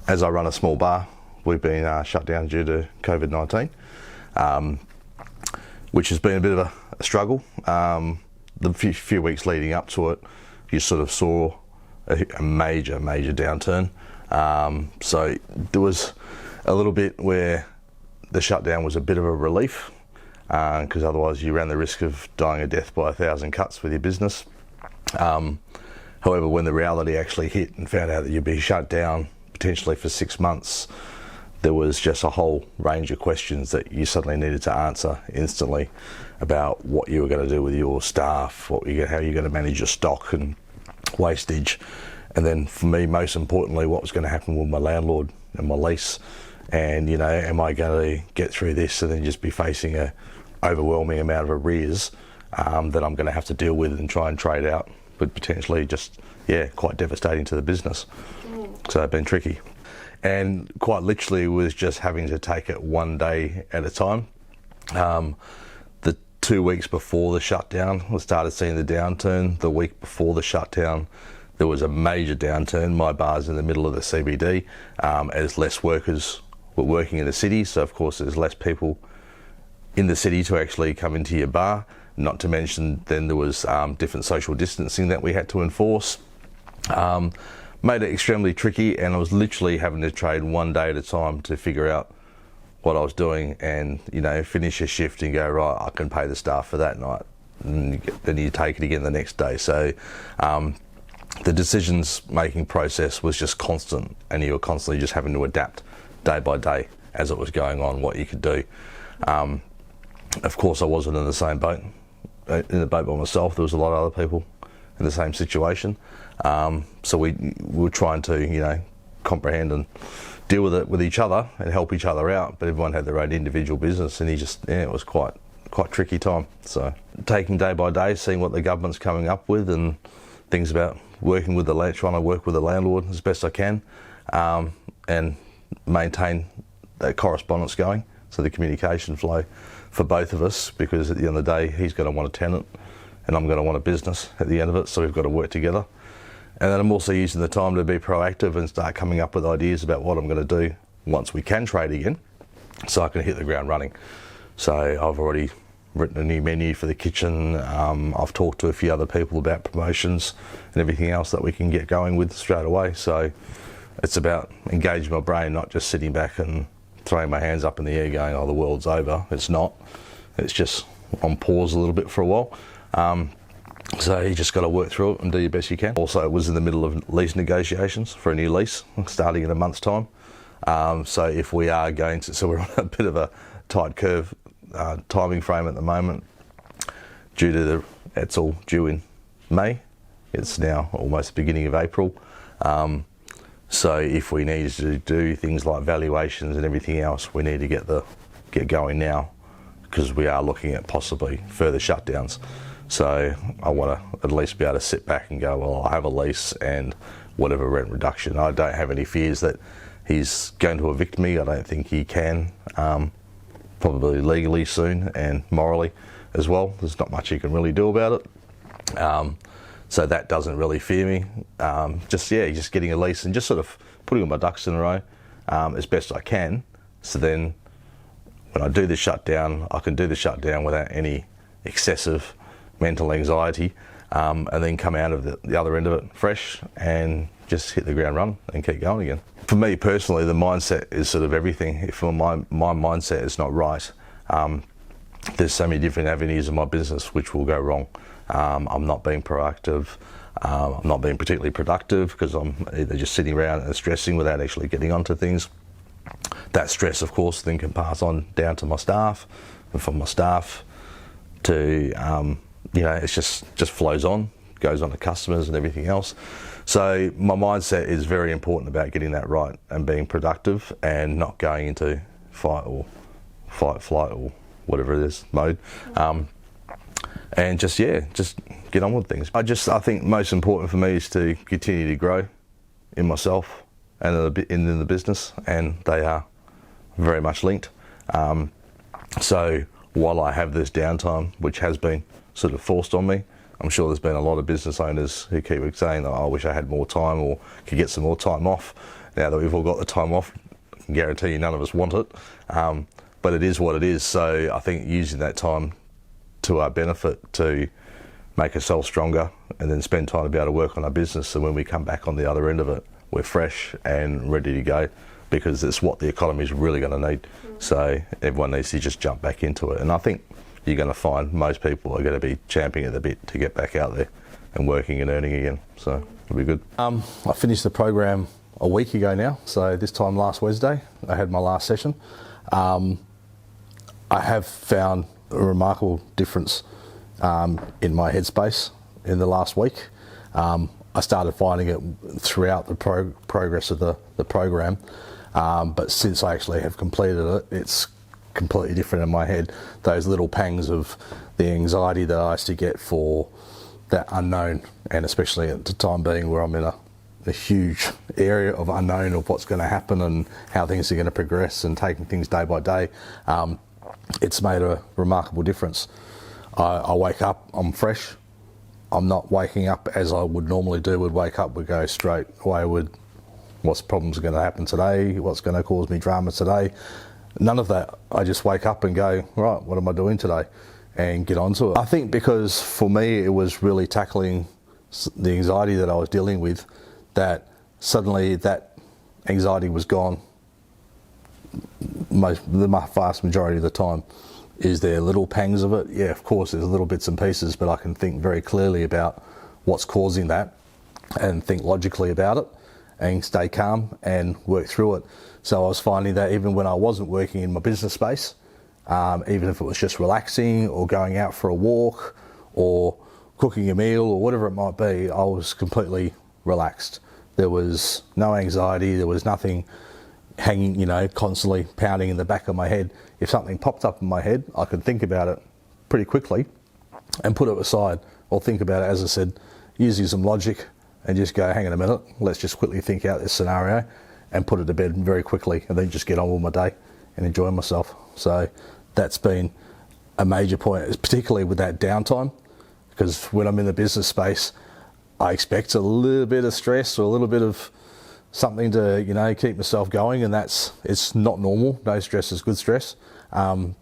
As I run a small bar, we've been shut down due to COVID-19, which has been a bit of a struggle. The few weeks leading up to it, you sort of saw a major downturn. So there was a little bit where the shutdown was a bit of a relief, because otherwise you ran the risk of dying a death by 1,000 cuts with your business. However, when the reality actually hit and found out that you'd be shut down potentially for 6 months, there was just a whole range of questions that you suddenly needed to answer instantly about what you were going to do with your staff, how you're going to manage your stock and wastage, and then for me, most importantly, what was going to happen with my landlord and my lease. And am I going to get through this and then just be facing a overwhelming amount of arrears that I'm going to have to deal with and try and trade out, but potentially just quite devastating to the business. So it's been tricky, and quite literally was just having to take it one day at a time. The 2 weeks before the shutdown, I started seeing the downturn. The week before the shutdown, there was a major downturn. My bar's in the middle of the CBD, as less workers were working in the city, so of course there's less people in the city to actually come into your bar. Not to mention then there was different social distancing that we had to enforce. Made it extremely tricky, and I was literally having to trade one day at a time to figure out what I was doing and finish a shift and go, right, I can pay the staff for that night, and then you take it again the next day. So the decisions making process was just constant, and you were constantly just having to adapt day by day as it was going on what you could do. Of course, I wasn't in the same boat, in the boat by myself. There was a lot of other people in the same situation. So we were trying to, comprehend and deal with it with each other and help each other out. But everyone had their own individual business, and it was quite tricky time. So taking day by day, seeing what the government's coming up with, and things about trying to work with the landlord as best I can, and maintain that correspondence going, so the communication flow for both of us, because at the end of the day, he's going to want a tenant and I'm going to want a business at the end of it, so we've got to work together. And then I'm also using the time to be proactive and start coming up with ideas about what I'm going to do once we can trade again, so I can hit the ground running. So I've already written a new menu for the kitchen. I've talked to a few other people about promotions and everything else that we can get going with straight away. So it's about engaging my brain, not just sitting back and throwing my hands up in the air going, oh, the world's over. It's not. It's just on pause a little bit for a while. So you just got to work through it and do your best you can. Also, it was in the middle of lease negotiations for a new lease starting in a month's time. So if we are going to, so we're on a bit of a tight curve timing frame at the moment, due to it's all due in May. It's now almost the beginning of April. So if we need to do things like valuations and everything else, we need to get going now, because we are looking at possibly further shutdowns. So I want to at least be able to sit back and go, well, I have a lease and whatever rent reduction. I don't have any fears that he's going to evict me. I don't think he can, probably legally soon and morally as well. There's not much he can really do about it. So that doesn't really fear me. Just getting a lease and just sort of putting all my ducks in a row as best I can. So then when I do the shutdown, I can do the shutdown without any excessive mental anxiety, and then come out of the other end of it fresh and just hit the ground run and keep going again. For me personally, the mindset is sort of everything. If my mindset is not right, there's so many different avenues of my business which will go wrong. I'm not being proactive. I'm not being particularly productive because I'm either just sitting around and stressing without actually getting onto things. That stress, of course, then can pass on down to my staff, and from my staff to, it just flows on, goes on to customers and everything else. So my mindset is very important about getting that right and being productive and not going into fight, flight, or whatever it is mode. And just get on with things. I think most important for me is to continue to grow in myself and in the business, and they are very much linked. So while I have this downtime, which has been sort of forced on me, I'm sure there's been a lot of business owners who keep saying, oh, I wish I had more time or could get some more time off. now that we've all got the time off. I can guarantee you none of us want it, but it is what it is. So I think using that time to our benefit to make ourselves stronger, and then spend time to be able to work on our business, and when we come back on the other end of it, we're fresh and ready to go, because it's what the economy is really going to need. So everyone needs to just jump back into it, and I think you're going to find most people are going to be champing at the bit to get back out there and working and earning again. So it'll be good. I finished the program a week ago now, so this time last Wednesday I had my last session. I have found a remarkable difference in my headspace in the last week. I started finding it throughout the progress of the program, but since I actually have completed it, it's completely different in my head. Those little pangs of the anxiety that I used to get for that unknown, and especially at the time being where I'm in a huge area of unknown of what's going to happen and how things are going to progress, and taking things day by day, it's made a remarkable difference. I wake up, I'm fresh. I'm not waking up as I would normally do. Would wake up, would go straight away with what's problems are going to happen today, what's going to cause me drama today. None of that. I just wake up and go, right, what am I doing today? And get onto it. I think because for me it was really tackling the anxiety that I was dealing with, that suddenly that anxiety was gone. The vast majority of the time. Is there little pangs of it? Yeah, of course there's little bits and pieces, but I can think very clearly about what's causing that and think logically about it and stay calm and work through it. So I was finding that even when I wasn't working in my business space, even if it was just relaxing or going out for a walk or cooking a meal or whatever it might be, I was completely relaxed. There was no anxiety, there was nothing hanging, constantly pounding in the back of my head. If something popped up in my head, I could think about it pretty quickly and put it aside, or think about it, as I said, using some logic and just go, hang on a minute, let's just quickly think out this scenario and put it to bed very quickly, and then just get on with my day and enjoy myself. So that's been a major point, particularly with that downtime, because when I'm in the business space, I expect a little bit of stress or a little bit of something to keep myself going, and it's not normal. No stress is good stress, even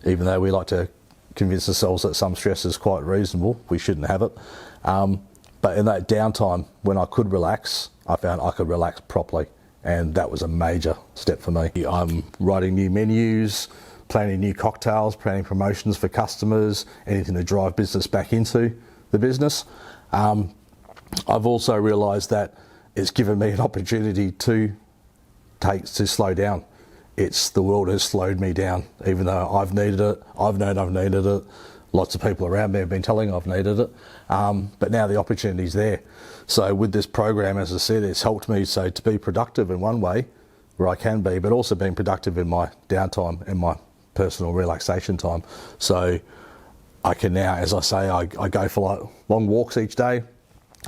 though we like to convince ourselves that some stress is quite reasonable. We shouldn't have it, but in that downtime when I could relax, I found I could relax properly, and that was a major step for me. I'm writing new menus, planning new cocktails, planning promotions for customers, anything to drive business back into the business. I've also realised that it's given me an opportunity to slow down. The world has slowed me down, even though I've needed it. I've known I've needed it. Lots of people around me have been telling I've needed it. But now the opportunity's there. So with this program, as I said, it's helped me to be productive in one way, where I can be, but also being productive in my downtime and my personal relaxation time. So I can now, as I say, I go for long walks each day,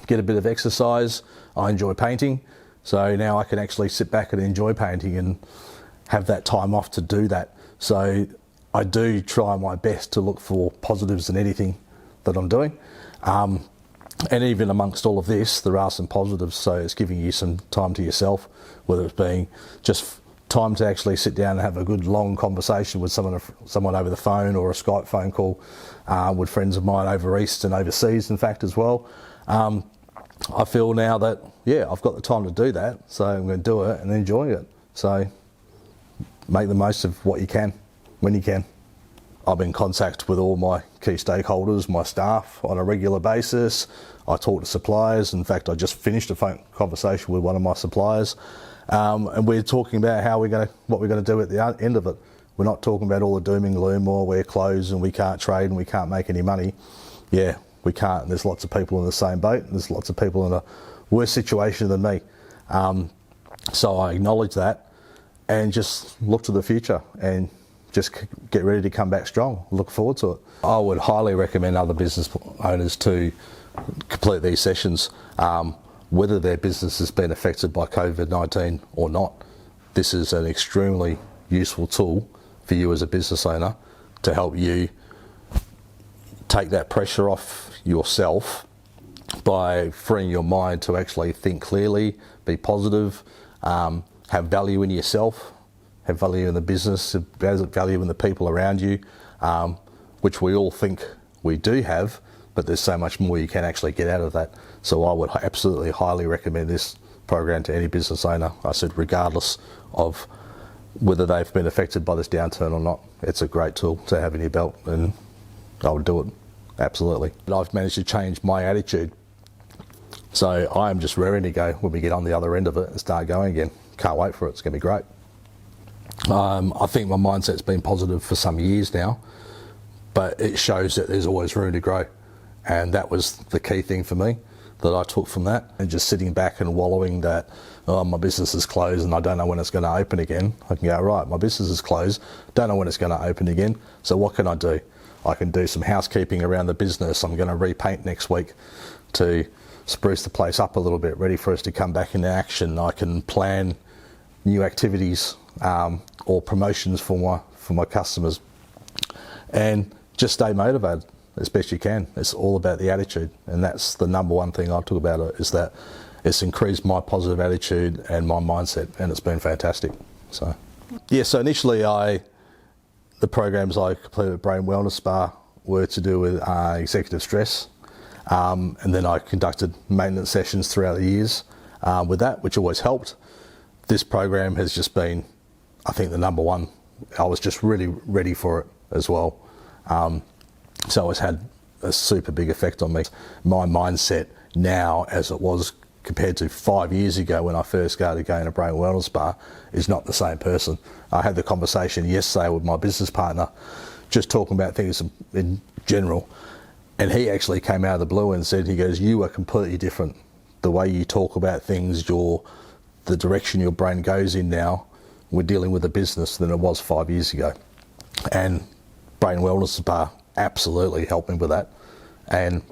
get a bit of exercise. I enjoy painting, so now I can actually sit back and enjoy painting and have that time off to do that. So I do try my best to look for positives in anything that I'm doing. And even amongst all of this, there are some positives, so it's giving you some time to yourself, whether it's being just time to actually sit down and have a good long conversation with someone over the phone, or a Skype phone call with friends of mine over east and overseas, in fact, as well. I feel now that, I've got the time to do that, so I'm going to do it and enjoy it. So make the most of what you can, when you can. I'm in contact with all my key stakeholders, my staff, on a regular basis. I talk to suppliers. In fact, I just finished a phone conversation with one of my suppliers, and we're talking about what we're going to do at the end of it. We're not talking about all the doom and gloom, or we're closed and we can't trade and we can't make any money. We can't, and there's lots of people in the same boat, and there's lots of people in a worse situation than me. So I acknowledge that and just look to the future and just get ready to come back strong. Look forward to it. I would highly recommend other business owners to complete these sessions, whether their business has been affected by COVID-19 or not. This is an extremely useful tool for you as a business owner to help you take that pressure off yourself by freeing your mind to actually think clearly, be positive, have value in yourself, have value in the business, have value in the people around you, which we all think we do have, but there's so much more you can actually get out of that. So I would absolutely highly recommend this program to any business owner. I said regardless of whether they've been affected by this downturn or not, it's a great tool to have in your belt, and I would do it, absolutely. And I've managed to change my attitude. So I am just raring to go when we get on the other end of it and start going again. Can't wait for it, it's going to be great. I think my mindset's been positive for some years now, but it shows that there's always room to grow. And that was the key thing for me that I took from that. And just sitting back and wallowing that, oh, my business is closed and I don't know when it's going to open again. I can go, right, my business is closed, don't know when it's going to open again. So what can I do? I can do some housekeeping around the business. I'm going to repaint next week to spruce the place up a little bit, ready for us to come back into action. I can plan new activities or promotions for my customers, and just stay motivated as best you can. It's all about the attitude, and that's the number one thing I took about it, is that it's increased my positive attitude and my mindset, and it's been fantastic. So yeah, so initially the programs I completed at Brain Wellness Spa were to do with executive stress, and then I conducted maintenance sessions throughout the years with that, which always helped. This program has just been, I think, the number one. I was just really ready for it as well. So it's had a super big effect on me. My mindset now, as it was compared to 5 years ago when I first started going to Brain Wellness Spa, is not the same person. I had the conversation yesterday with my business partner, just talking about things in general, and he actually came out of the blue and said, he goes, you are completely different. The way you talk about things, the direction your brain goes in now, we're dealing with a business than it was 5 years ago. And Brain Wellness Spa absolutely helped me with that, and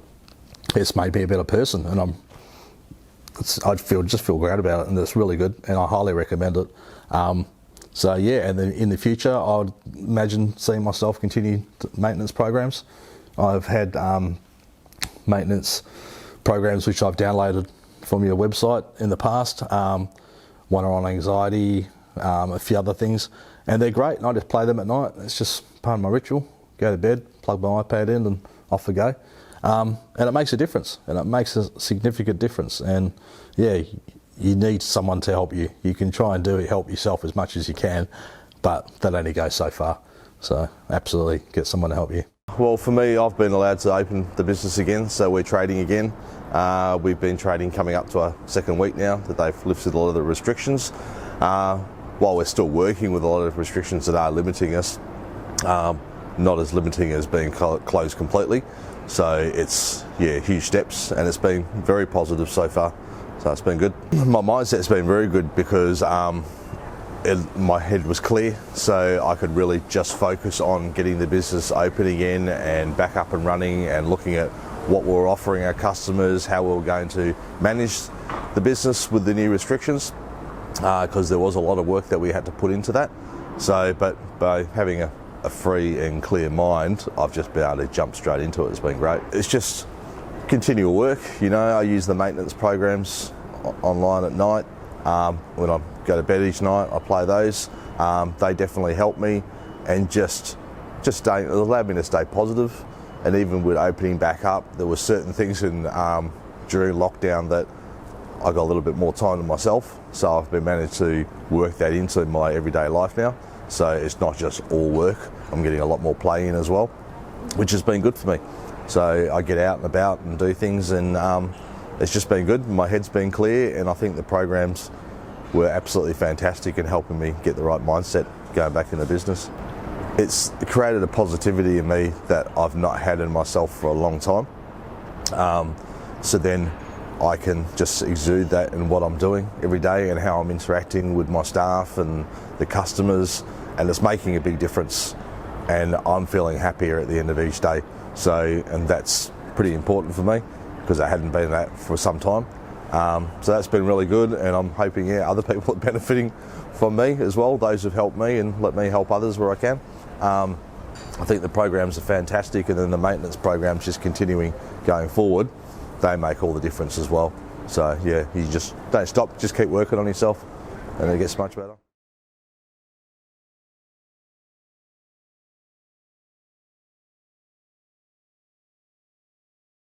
it's made me a better person, and I just feel great about it, and it's really good, and I highly recommend it. So yeah, and then in the future I would imagine seeing myself continue maintenance programs. I've had maintenance programs which I've downloaded from your website in the past, one on anxiety, a few other things, and they're great, and I just play them at night. It's just part of my ritual. Go to bed, plug my iPad in, and off we go. And it makes a difference, and it makes a significant difference. And yeah, you need someone to help you. You can try and help yourself as much as you can, but that only goes so far. So absolutely get someone to help you. Well, for me, I've been allowed to open the business again, so we're trading again. We've been trading coming up to our second week now that they've lifted a lot of the restrictions. While we're still working with a lot of restrictions that are limiting us, not as limiting as being closed completely. So it's, yeah, huge steps, and it's been very positive so far. So it's been good. My mindset's been very good because my head was clear, so I could really just focus on getting the business open again and back up and running, and looking at what we're offering our customers, how we were going to manage the business with the new restrictions, because there was a lot of work that we had to put into that. So, but by having a free and clear mind, I've just been able to jump straight into it. It's been great. It's just continual work, you know. I use the maintenance programs online at night. When I go to bed each night, I play those. They definitely help me, and just it allowed me to stay positive. And even with opening back up, there were certain things during lockdown that I got a little bit more time to myself. So I've been managed to work that into my everyday life now. So it's not just all work. I'm getting a lot more play in as well, which has been good for me. So I get out and about and do things, and it's just been good. My head's been clear, and I think the programs were absolutely fantastic in helping me get the right mindset going back in the business. It's created a positivity in me that I've not had in myself for a long time. So then I can just exude that in what I'm doing every day and how I'm interacting with my staff and the customers, and it's making a big difference, and I'm feeling happier at the end of each day. So, and that's pretty important for me because I hadn't been that for some time. So that's been really good, and I'm hoping other people are benefiting from me as well, those who've helped me and let me help others where I can. I think the programs are fantastic, and then the maintenance programs just continuing going forward, they make all the difference as well. So yeah, you just don't stop, just keep working on yourself, and it gets much better.